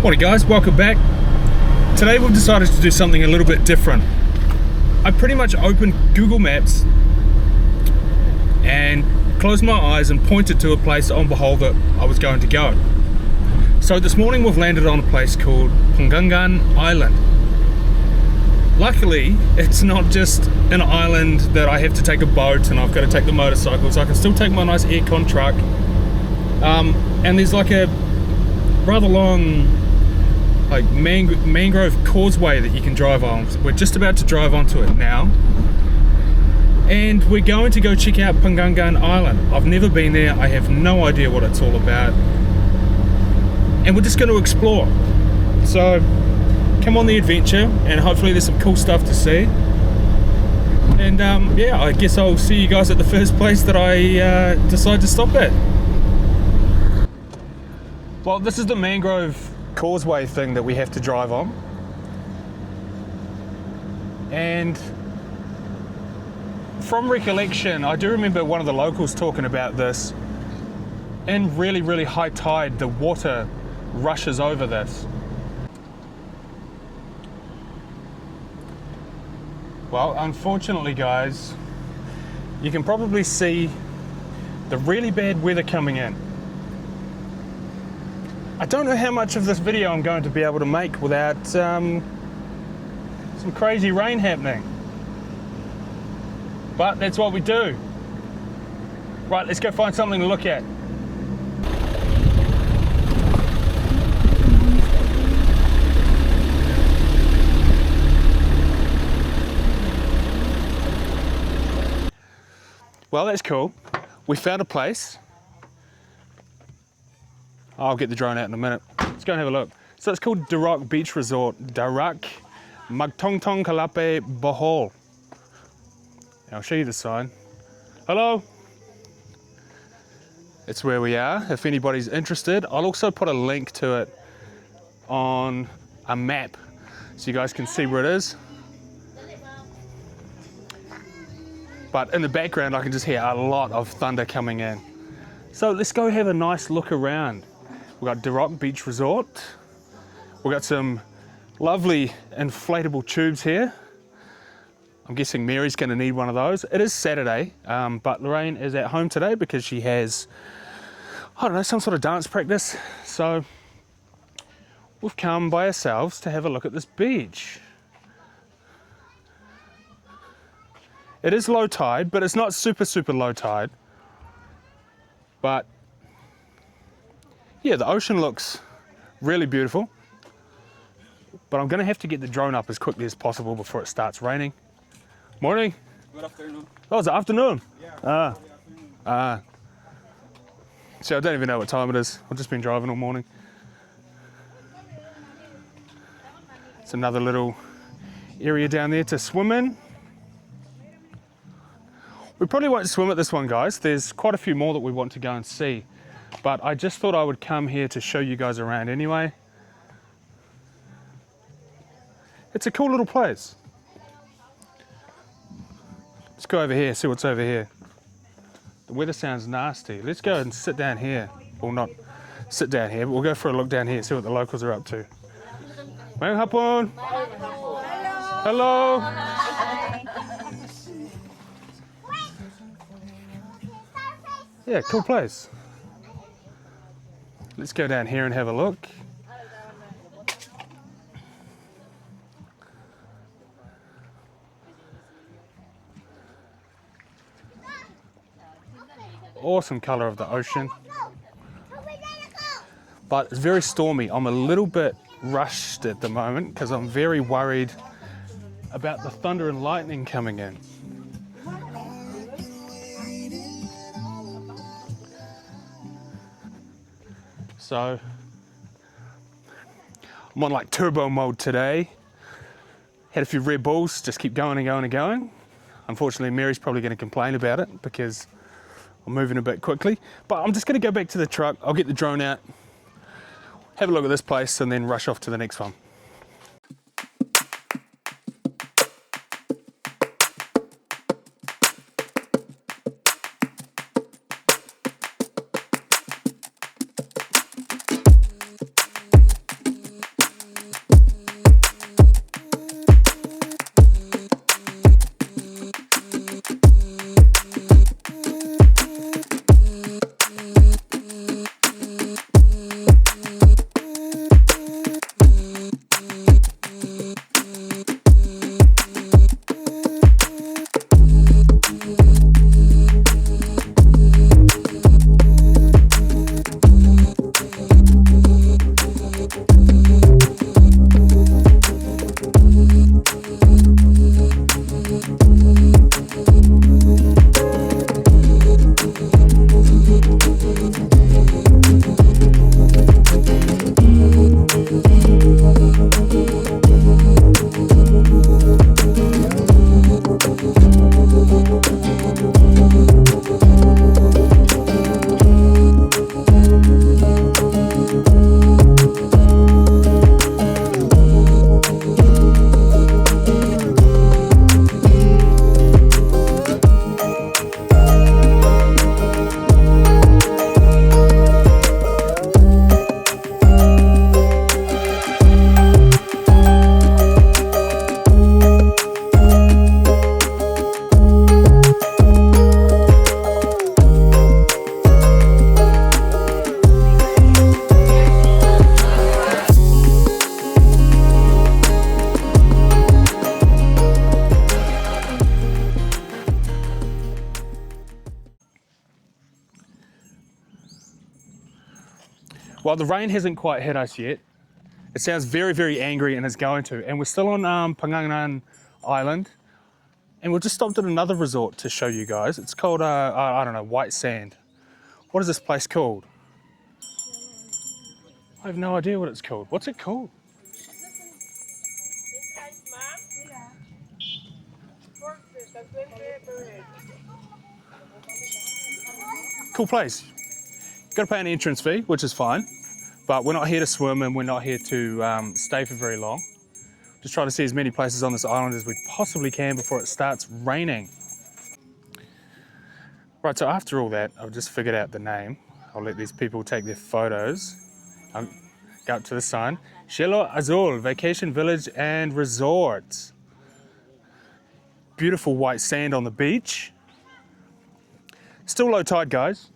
Morning guys, welcome back. Today we've decided to do something a little bit different. I pretty much opened Google Maps and closed my eyes and pointed to a place on Bohol that I was going to go. So this morning we've landed on a place called Pangangan Island. Luckily, it's not just an island that I have to take a boat and I've got to take the motorcycles. I can still take my nice aircon truck. And there's like a rather long mangrove causeway that you can drive on. We're just about to drive onto it now. And we're going to go check out Pangangan Island. I've never been there, I have no idea what it's all about. And we're just going to explore. So come on the adventure and hopefully there's some cool stuff to see. And yeah, I guess I'll see you guys at the first place that I decide to stop at. Well, this is the mangrove causeway thing that we have to drive on. And from recollection, I do remember one of the locals talking about this. In really, really high tide, the water rushes over this. Well, unfortunately guys, you can probably see the really bad weather coming in. I don't know how much of this video I'm going to be able to make without some crazy rain happening. But that's what we do. Right, let's go find something to look at. Well, that's cool. We found a place. I'll get the drone out in a minute. Let's go and have a look. So it's called Darak Beach Resort, Darak Magtongtong Kalape Bohol. I'll show you the sign. Hello. It's where we are, if anybody's interested. I'll also put a link to it on a map so you guys can see where it is. But in the background, I can just hear a lot of thunder coming in. So let's go have a nice look around. We've got Darak Beach Resort. We've got some lovely inflatable tubes here. I'm guessing Mary's gonna need one of those. It is Saturday, but Lorraine is at home today because she has, I don't know, some sort of dance practice. So we've come by ourselves to have a look at this beach. It is low tide, but it's not super, super low tide. But yeah, the ocean looks really beautiful. But I'm gonna have to get the drone up as quickly as possible before it starts raining. Morning. Good afternoon. Oh, it's afternoon. Yeah. So I don't even know what time it is. I've just been driving all morning. It's another little area down there to swim in. We probably won't swim at this one, guys. There's quite a few more that we want to go and see. But I just thought I would come here to show you guys around anyway. It's a cool little place. Let's go over here, see what's over here. The weather sounds nasty. Let's go and sit down here. Well, not sit down here, but we'll go for a look down here, see what the locals are up to. Mayang hapon. Hello. Yeah, cool place. Let's go down here and have a look. Awesome colour of the ocean. But it's very stormy. I'm a little bit rushed at the moment because I'm very worried about the thunder and lightning coming in. So I'm on like turbo mode today. Had a few Red Bulls, just keep going and going and going. Unfortunately, Mary's probably going to complain about it because I'm moving a bit quickly. But I'm just going to go back to the truck. I'll get the drone out, have a look at this place and then rush off to the next one. Well, the rain hasn't quite hit us yet. It sounds very, very angry and it's going to. And we're still on Pangangan Island. And we've just stopped at another resort to show you guys. It's called, I don't know, White Sand. What is this place called? I have no idea what it's called. What's it called? Cool place. Got to pay an entrance fee, which is fine. But we're not here to swim and we're not here to stay for very long. Just try to see as many places on this island as we possibly can before it starts raining. Right, so after all that, I've just figured out the name. I'll let these people take their photos. Go up to the sign. Cielo, Azul, Vacation Village and Resort. Beautiful white sand on the beach. Still low tide, guys.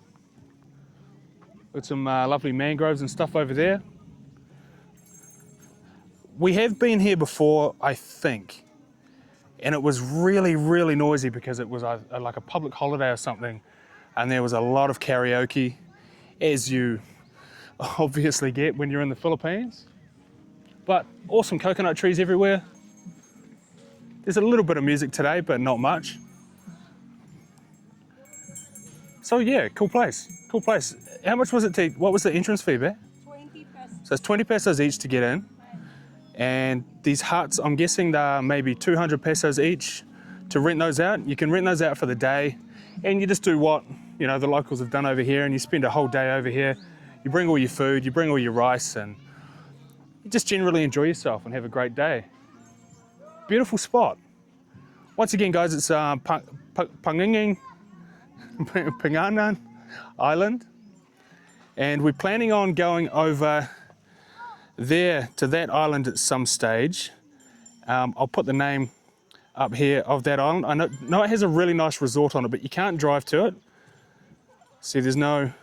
Got some lovely mangroves and stuff over there. We have been here before, I think, and it was really, really noisy because it was like a public holiday or something, and there was a lot of karaoke, as you obviously get when you're in the Philippines. But awesome coconut trees everywhere. There's a little bit of music today, but not much. So yeah, cool place, cool place. How much was it what was the entrance fee, Bear? 20 pesos. So it's 20 pesos each to get in. And these huts, I'm guessing they're maybe 200 pesos each to rent those out. You can rent those out for the day and you just do what, you know, the locals have done over here, and you spend a whole day over here. You bring all your food, you bring all your rice, and you just generally enjoy yourself and have a great day. Beautiful spot. Once again, guys, it's Pangangan Island. And we're planning on going over there to that island at some stage. I'll put the name up here of that island. I know it has a really nice resort on it, but you can't drive to it. See, there's no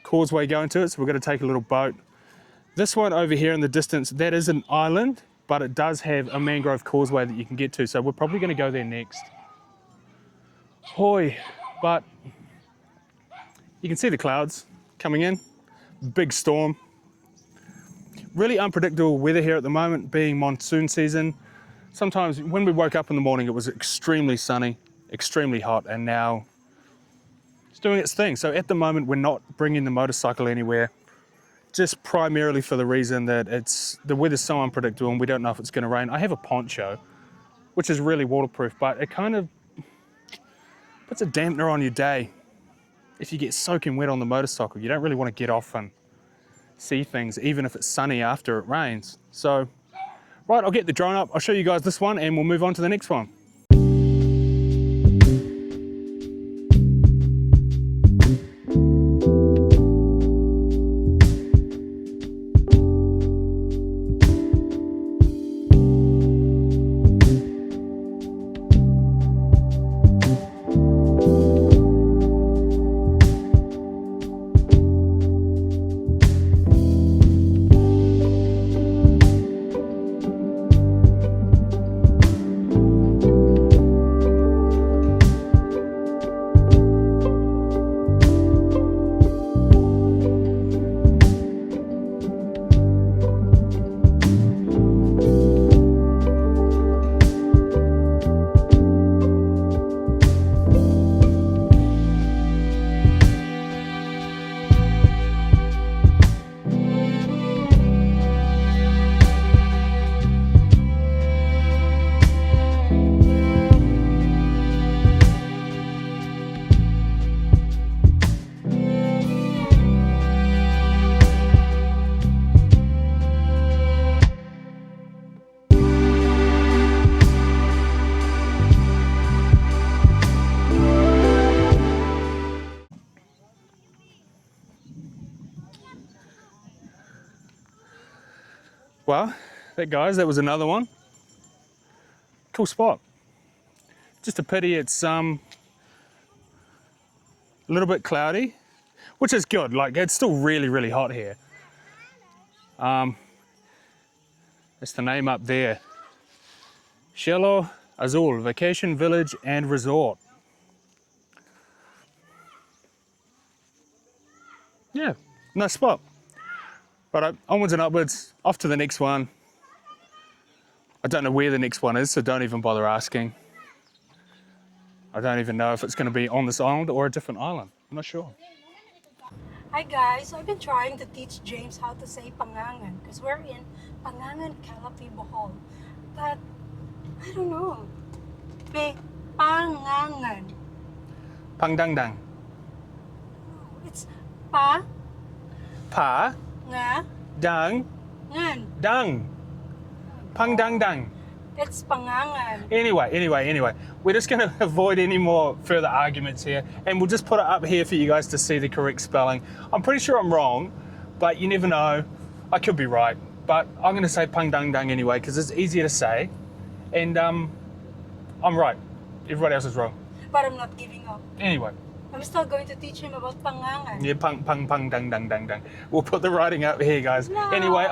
causeway going to it, so we're going to take a little boat. This one over here in the distance, that is an island, but it does have a mangrove causeway that you can get to, so we're probably going to go there next. Hoi, but you can see the clouds coming in. Big storm. Really unpredictable weather here at the moment, being monsoon season. Sometimes when we woke up in the morning, it was extremely sunny, extremely hot, and now it's doing its thing. So at the moment, we're not bringing the motorcycle anywhere, just primarily for the reason that the weather's so unpredictable and we don't know if it's going to rain. I have a poncho, which is really waterproof, but it kind of puts a dampener on your day. If you get soaking wet on the motorcycle, you don't really want to get off and see things, even if it's sunny after it rains. So, right, I'll get the drone up, I'll show you guys this one, and we'll move on to the next one. Well, guys, that was another one. Cool spot. Just a pity it's a little bit cloudy, which is good. Like, it's still really, really hot here. That's the name up there. Cielo, Azul, Vacation Village and Resort. Yeah, nice spot. Right, onwards and upwards, off to the next one. I don't know where the next one is, so don't even bother asking. I don't even know if it's going to be on this island or a different island. I'm not sure. Hi guys, I've been trying to teach James how to say Pangangan because we're in Pangangan, Bohol. But I don't know. Pangangan. Pangdangdang. It's pa Pa. nga Dang. ngan. Dung. Pangdangdang. It's Pangangan. Anyway, we're just going to avoid any more further arguments here, and we'll just put it up here for you guys to see the correct spelling. I'm pretty sure I'm wrong, but you never know. I could be right, but I'm going to say Pangdangdang anyway because it's easier to say, and I'm right. Everybody else is wrong. But I'm not giving up. Anyway. I'm still going to teach him about Pangangan. Yeah, pang, dang, dang, dang, dang. We'll put the writing up here, guys. No. Anyway,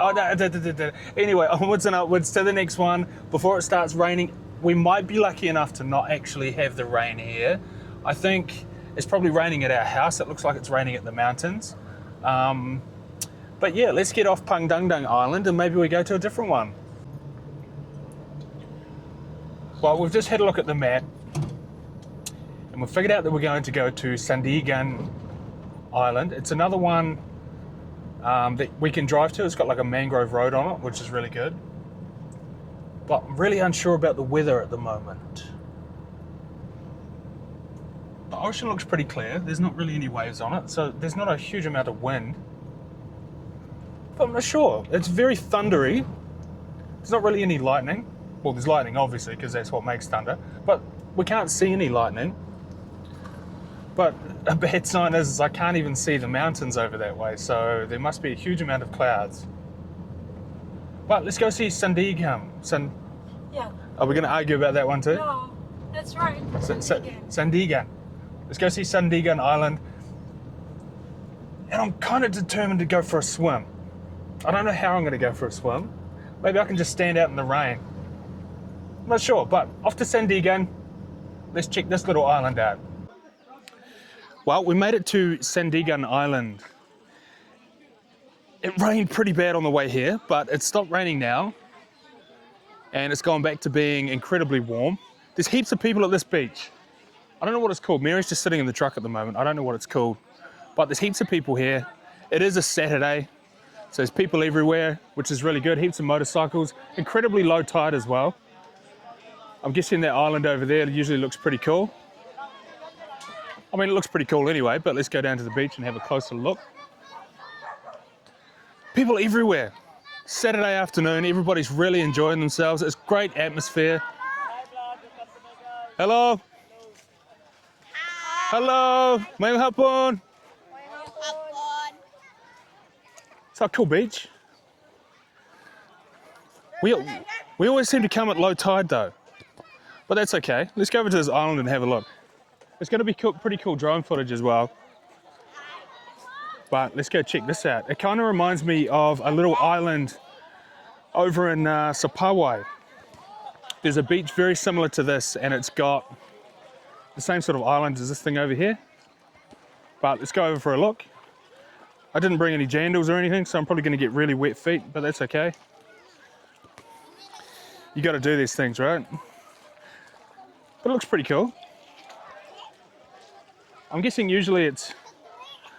anyway, onwards and upwards to the next one. Before it starts raining, we might be lucky enough to not actually have the rain here. I think it's probably raining at our house. It looks like it's raining at the mountains. But yeah, let's get off Pangangan Island and maybe we go to a different one. Well, we've just had a look at the map. And we figured out that we're going to go to Sandigan Island. It's another one that we can drive to. It's got like a mangrove road on it, which is really good. But I'm really unsure about the weather at the moment. The ocean looks pretty clear. There's not really any waves on it, so there's not a huge amount of wind. But I'm not sure. It's very thundery. There's not really any lightning. Well, there's lightning, obviously, because that's what makes thunder. But we can't see any lightning. But a bad sign is I can't even see the mountains over that way, so there must be a huge amount of clouds. But let's go see Sandigan. Yeah. Are we going to argue about that one too? No, that's right. Sandigan. Let's go see Sandigan Island. And I'm kind of determined to go for a swim. I don't know how I'm going to go for a swim. Maybe I can just stand out in the rain. I'm not sure, but off to Sandigan. Let's check this little island out. Well, we made it to Sandigan Island. It rained pretty bad on the way here, but it's stopped raining now. And it's gone back to being incredibly warm. There's heaps of people at this beach. I don't know what it's called. Mary's just sitting in the truck at the moment. I don't know what it's called. But there's heaps of people here. It is a Saturday, so there's people everywhere, which is really good. Heaps of motorcycles. Incredibly low tide as well. I'm guessing that island over there usually looks pretty cool. I mean, it looks pretty cool anyway, but let's go down to the beach and have a closer look. People everywhere. Saturday afternoon, everybody's really enjoying themselves. It's great atmosphere. Hello. Hello. May hapon. It's a cool beach. We always seem to come at low tide though. But that's okay. Let's go over to this island and have a look. It's going to be pretty cool drone footage as well. But let's go check this out. It kind of reminds me of a little island over in Sapawai. There's a beach very similar to this and it's got the same sort of island as this thing over here. But let's go over for a look. I didn't bring any jandals or anything, so I'm probably going to get really wet feet, but that's okay. You got to do these things, right? But it looks pretty cool. I'm guessing usually it's,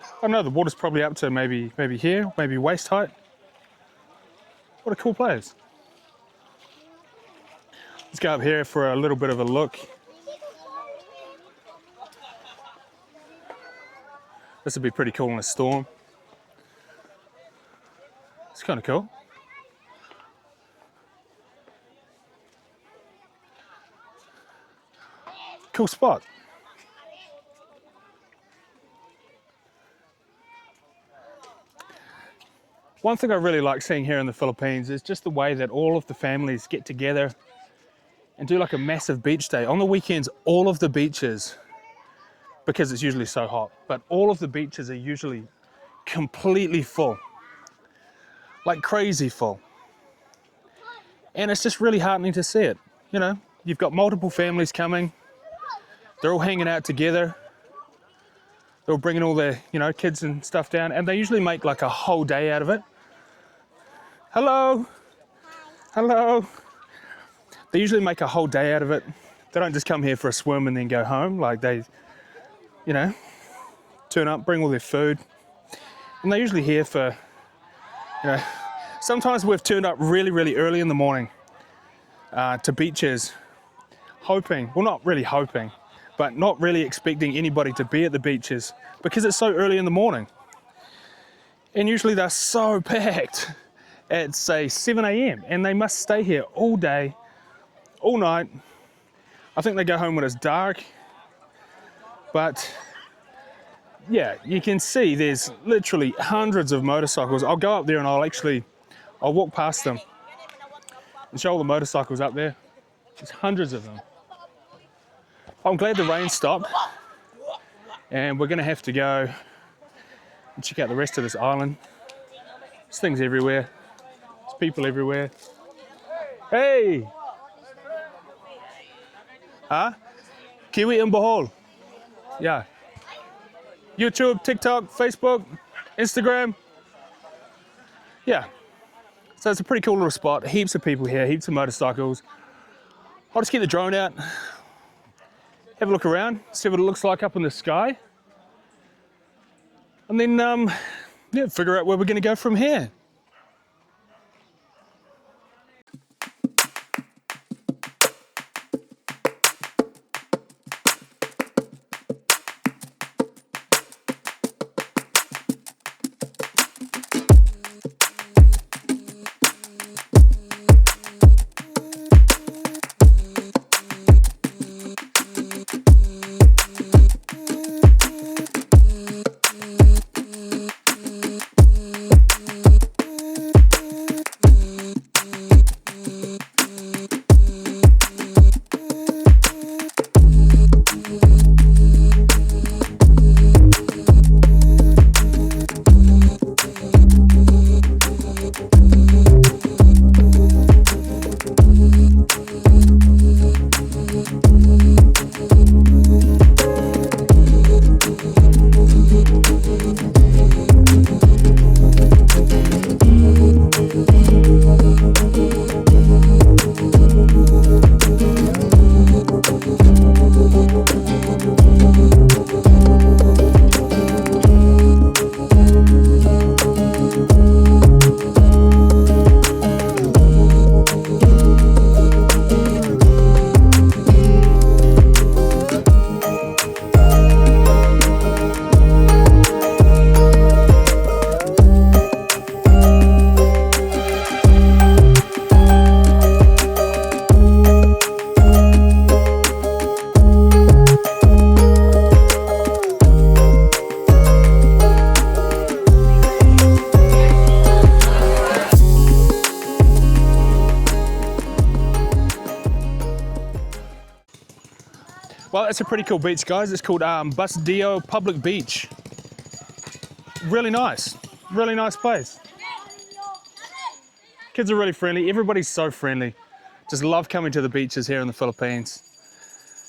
I don't know, the water's probably up to maybe here, maybe waist height. What a cool place. Let's go up here for a little bit of a look. This would be pretty cool in a storm. It's kind of cool. Cool spot. One thing I really like seeing here in the Philippines is just the way that all of the families get together and do like a massive beach day. On the weekends, all of the beaches, because it's usually so hot, but all of the beaches are usually completely full, like crazy full. And it's just really heartening to see it. You know, you've got multiple families coming, they're all hanging out together, they're all bringing all their, you know, kids and stuff down, and they usually make like a whole day out of it. Hello. Hello. They usually make a whole day out of it. They don't just come here for a swim and then go home. Like they, you know, turn up, bring all their food. And they're usually here for, you know, sometimes we've turned up really, really early in the morning to beaches, hoping, well, not really hoping, but not really expecting anybody to be at the beaches because it's so early in the morning. And usually they're so packed at, say, 7 a.m. and they must stay here all day, all night. I think they go home when it's dark. But yeah, you can see there's literally hundreds of motorcycles. I'll go up there and I'll walk past them and show all the motorcycles up there. There's hundreds of them. I'm glad the rain stopped and we're gonna have to go and check out the rest of this island. There's things everywhere. There's people everywhere. Hey! Huh? Kiwi and Bohol. Yeah. YouTube, TikTok, Facebook, Instagram. Yeah. So it's a pretty cool little spot. Heaps of people here, heaps of motorcycles. I'll just get the drone out, have a look around, see what it looks like up in the sky. And then, yeah, figure out where we're going to go from here. Well, it's a pretty cool beach, guys. It's called Busdio Public Beach. Really nice place. Kids are really friendly. Everybody's so friendly. Just love coming to the beaches here in the Philippines.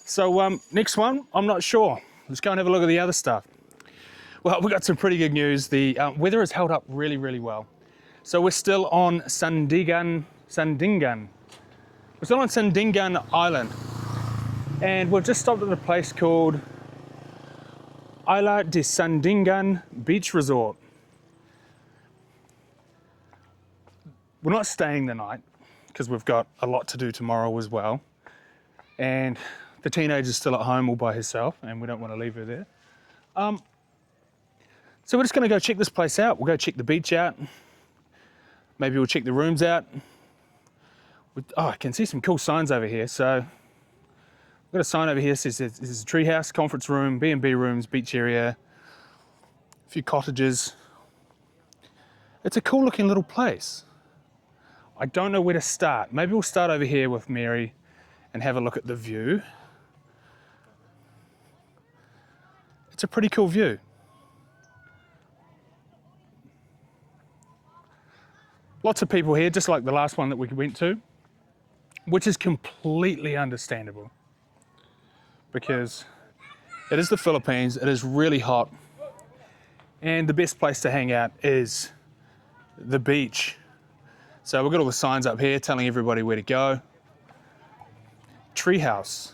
So next one, I'm not sure. Let's go and have a look at the other stuff. Well, we got some pretty good news. The weather has held up really, really well. So we're still on Sandigan. We're still on Sandigan Island. And we've just stopped at a place called Isla de Sandigan Beach Resort. We're not staying the night because we've got a lot to do tomorrow as well. And the teenager's still at home all by herself and we don't want to leave her there. So we're just going to go check this place out. We'll go check the beach out. Maybe we'll check the rooms out. Oh, I can see some cool signs over here. So we've got a sign over here that says this is a treehouse, conference room, B&B rooms, beach area, a few cottages. It's a cool looking little place. I don't know where to start. Maybe we'll start over here with Mary and have a look at the view. It's a pretty cool view. Lots of people here, just like the last one that we went to, which is completely understandable because it is the Philippines, it is really hot, and the best place to hang out is the beach. So we've got all the signs up here telling everybody where to go. Treehouse.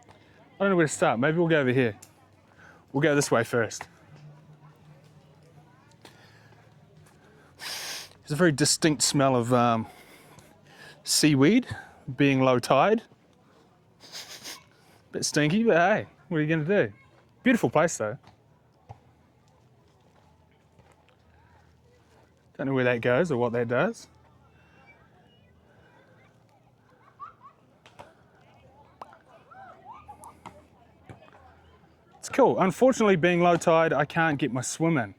I don't know where to start. Maybe we'll go over here. We'll go this way first. There's a very distinct smell of seaweed being low tide. Bit stinky, but hey, what are you gonna do? Beautiful place though. Don't know where that goes or what that does. It's cool. Unfortunately, being low tide, I can't get my swim in.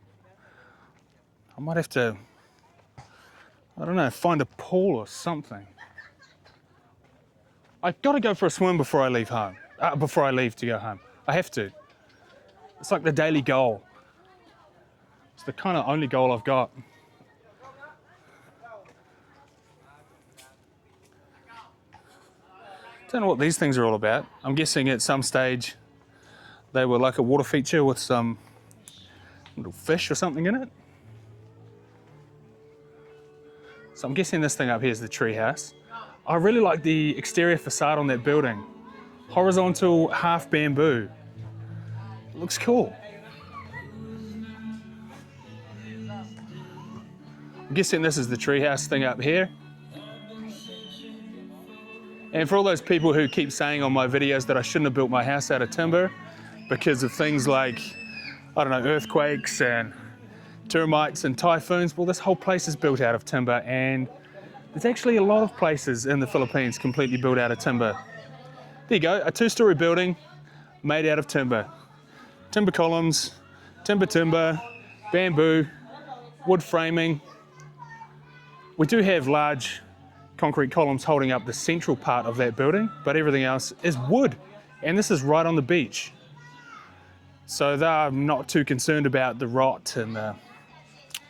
I might have to, I don't know, find a pool or something. I've got to go for a swim before I leave home. Before I leave to go home. I have to. It's like the daily goal. It's the kind of only goal I've got. Don't know what these things are all about. I'm guessing at some stage they were like a water feature with some little fish or something in it. So I'm guessing this thing up here is the treehouse. I really like the exterior facade on that building. Horizontal, half bamboo. It looks cool. I'm guessing this is the treehouse thing up here. And for all those people who keep saying on my videos that I shouldn't have built my house out of timber because of things like, I don't know, earthquakes and termites and typhoons, well, this whole place is built out of timber, and there's actually a lot of places in the Philippines completely built out of timber. There you go, a 2-story building made out of timber. Timber columns, timber, bamboo, wood framing. We do have large concrete columns holding up the central part of that building, but everything else is wood. And this is right on the beach. So they're not too concerned about the rot and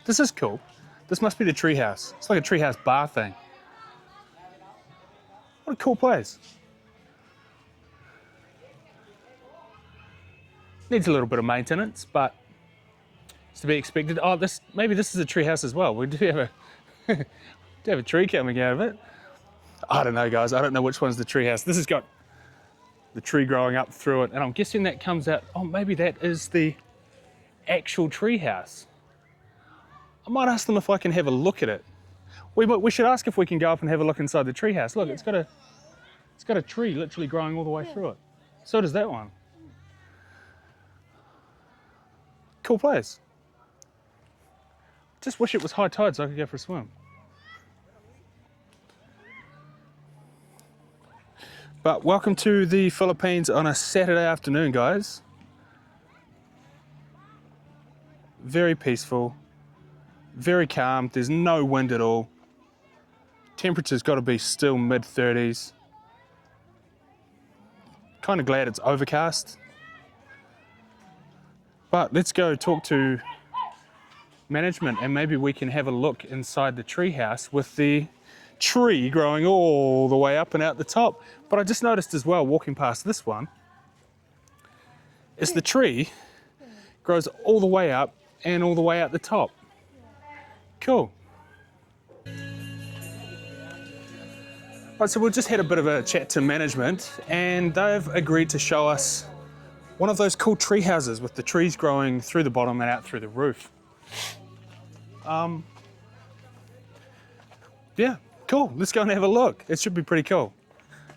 this is cool. This must be the treehouse. It's like a treehouse bar thing. What a cool place. Needs a little bit of maintenance, but it's to be expected. Oh, maybe this is a treehouse as well. We do have a tree coming out of it. I don't know, guys. I don't know which one's the treehouse. This has got the tree growing up through it, and I'm guessing that comes out. Oh, maybe that is the actual treehouse. I might ask them if I can have a look at it. We should ask if we can go up and have a look inside the treehouse. Look, it's got a tree literally growing all the way through it. So does that one. Cool place. Just wish it was high tide so I could go for a swim. But welcome to the Philippines on a Saturday afternoon, guys. Very peaceful, very calm. There's no wind at all. Temperature's got to be still mid-30s. Kind of glad it's overcast. But let's go talk to management and maybe we can have a look inside the treehouse with the tree growing all the way up and out the top. But I just noticed as well, walking past this one, is the tree grows all the way up and all the way out the top. Cool. Right, so we've just had a bit of a chat to management and they've agreed to show us one of those cool tree houses with the trees growing through the bottom and out through the roof. Yeah, cool. Let's go and have a look. It should be pretty cool.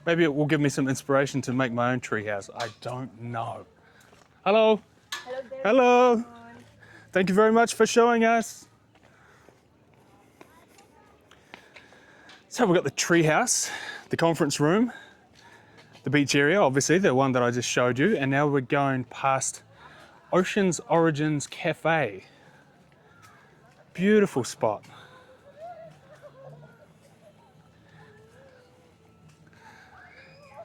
Maybe it will give me some inspiration to make my own tree house. I don't know. Hello. Hello there. Hello. Thank you very much for showing us. So we've got the tree house, the conference room, the beach area, obviously, the one that I just showed you, and now we're going past Ocean's Origins Cafe. Beautiful spot.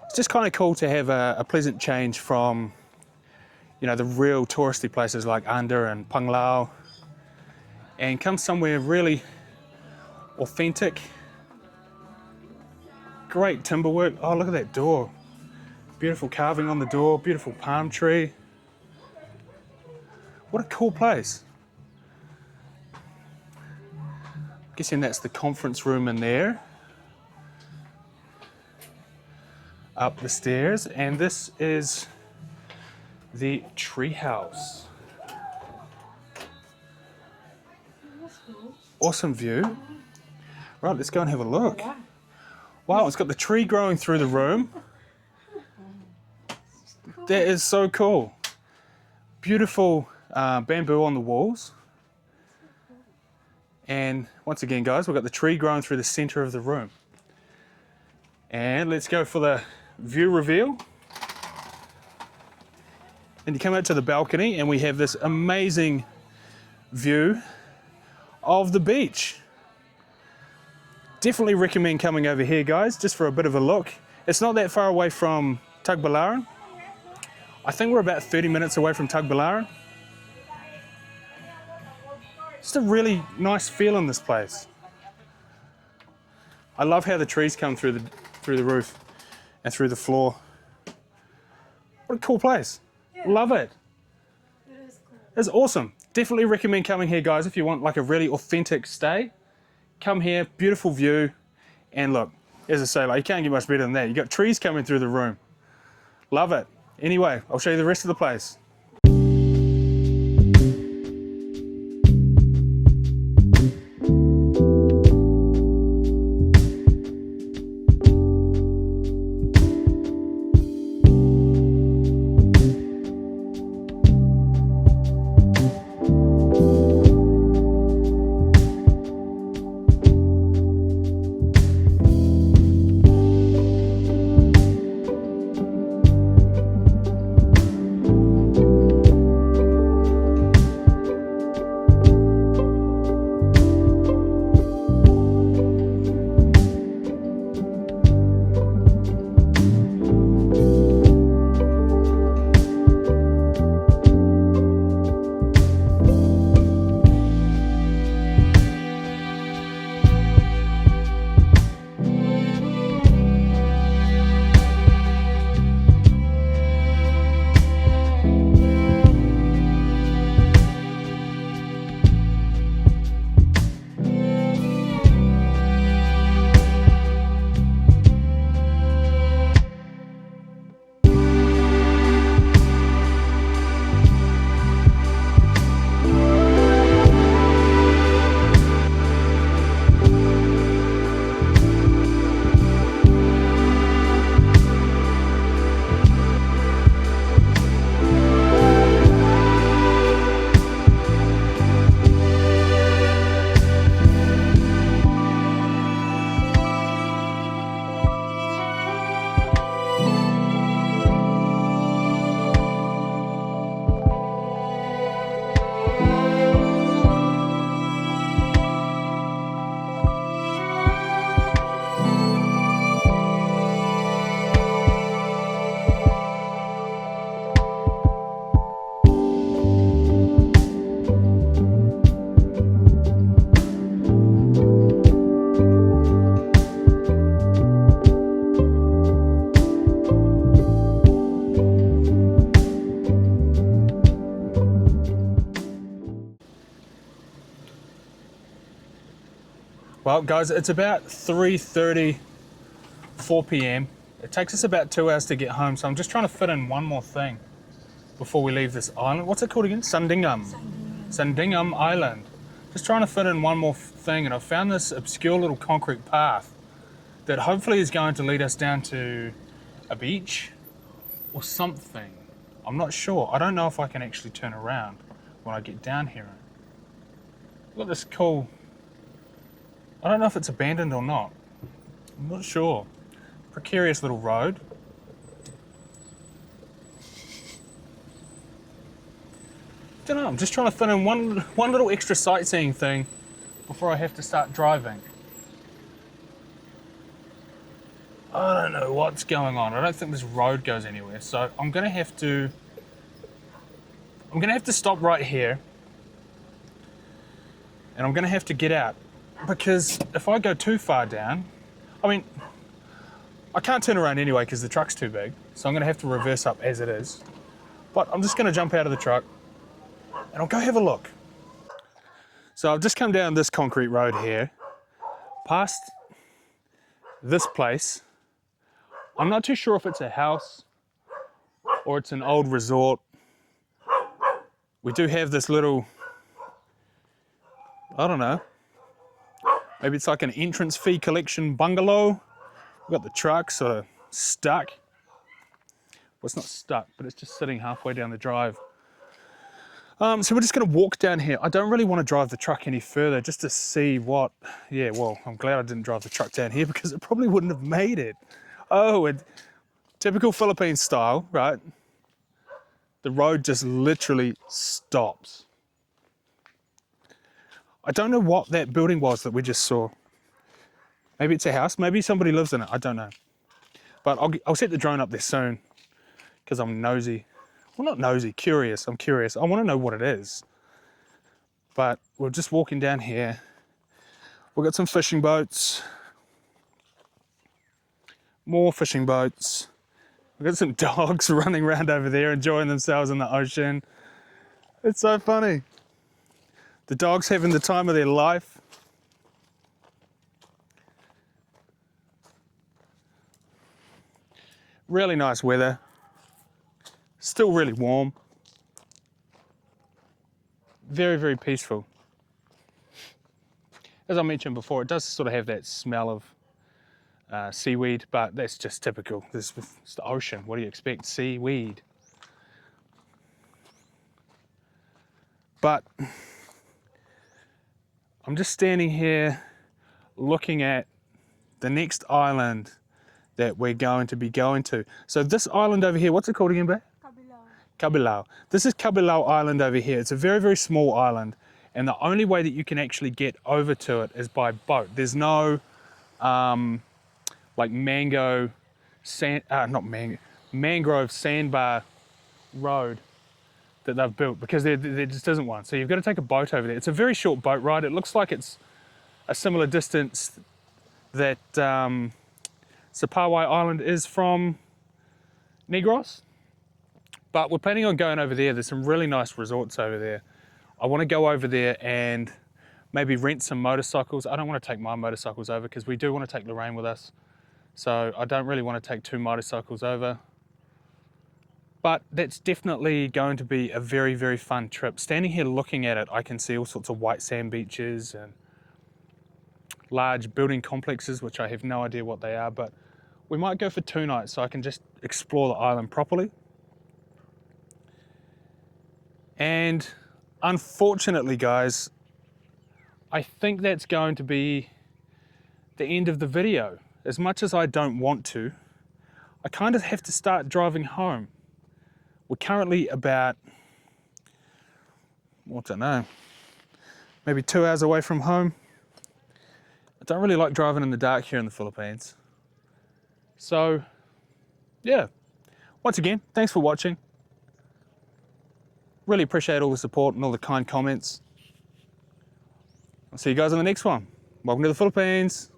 It's just kind of cool to have a pleasant change from, you know, the real touristy places like Anda and Panglao, and come somewhere really authentic. Great timber work. Oh, look at that door. Beautiful carving on the door, beautiful palm tree. What a cool place. Guessing that's the conference room in there. Up the stairs, and this is the tree house. Awesome view. Right, let's go and have a look. Wow, it's got the tree growing through the room. That is so cool. Beautiful bamboo on the walls. And once again, guys, we've got the tree growing through the center of the room. And let's go for the view reveal. And you come out to the balcony and we have this amazing view of the beach. Definitely recommend coming over here, guys, just for a bit of a look. It's not that far away from Tagbilaran. I think we're about 30 minutes away from Tagbilaran. Just a really nice feel in this place. I love how the trees come through the roof and through the floor. What a cool place. Yeah. Love it. It is cool. It's awesome. Definitely recommend coming here, guys, if you want like a really authentic stay. Come here, beautiful view. And look, as I say, like, you can't get much better than that. You got trees coming through the room. Love it. Anyway, I'll show you the rest of the place. Well, guys, it's about 3:30, 4 p.m. It takes us about 2 hours to get home, so I'm just trying to fit in one more thing before we leave this island. What's it called again? Sandigan. Sandigan Island. Just trying to fit in one more thing, and I've found this obscure little concrete path that hopefully is going to lead us down to a beach or something. I'm not sure. I don't know if I can actually turn around when I get down here. Look at this cool... I don't know if it's abandoned or not. I'm not sure. Precarious little road. Don't know, I'm just trying to fit in one little extra sightseeing thing before I have to start driving. I don't know what's going on. I don't think this road goes anywhere, so I'm gonna have to stop right here, and I'm gonna have to get out, because if I go too far down, I mean, I can't turn around anyway because the truck's too big, so I'm gonna have to reverse up as it is. But I'm just gonna jump out of the truck and I'll go have a look. So I've just come down this concrete road here, past this place. I'm not too sure if it's a house or it's an old resort. We do have this little, I don't know, maybe it's like an entrance fee collection bungalow. We've got the truck sort of stuck. Well, it's not stuck, but it's just sitting halfway down the drive. So we're just gonna walk down here. I don't really want to drive the truck any further just to see what, yeah, well, I'm glad I didn't drive the truck down here because it probably wouldn't have made it. Oh, and typical Philippine style, right? The road just literally stops. I don't know what that building was that we just saw. Maybe it's a house, maybe somebody lives in it, I don't know. But I'll set the drone up there soon because I'm nosy. Well, not nosy, curious. I'm curious. I want to know what it is. But we're just walking down here. We've got some fishing boats. More fishing boats. We've got some dogs running around over there enjoying themselves in the ocean. It's so funny. The dogs having the time of their life. Really nice weather. Still really warm. Very, very peaceful. As I mentioned before, it does sort of have that smell of seaweed, but that's just typical. It's the ocean. What do you expect? Seaweed. But I'm just standing here looking at the next island that we're going to be going to. So this island over here, what's it called again, babe? Cabilao. This is Cabilao Island over here. It's a very, very small island, and the only way that you can actually get over to it is by boat. There's no like mangrove sandbar road that they've built, because there just isn't one. So you've got to take a boat over there. It's a very short boat ride. It looks like it's a similar distance that Sapawai Island is from Negros. But we're planning on going over there. There's some really nice resorts over there. I want to go over there and maybe rent some motorcycles. I don't want to take my motorcycles over because we do want to take Lorraine with us. So I don't really want to take 2 motorcycles over. But that's definitely going to be a very, very fun trip. Standing here looking at it, I can see all sorts of white sand beaches and large building complexes, which I have no idea what they are, but we might go for 2 nights so I can just explore the island properly. And unfortunately, guys, I think that's going to be the end of the video. As much as I don't want to, I kind of have to start driving home. We're currently about, I don't know, maybe 2 hours away from home. I don't really like driving in the dark here in the Philippines. So, yeah. Once again, thanks for watching. Really appreciate all the support and all the kind comments. I'll see you guys on the next one. Welcome to the Philippines.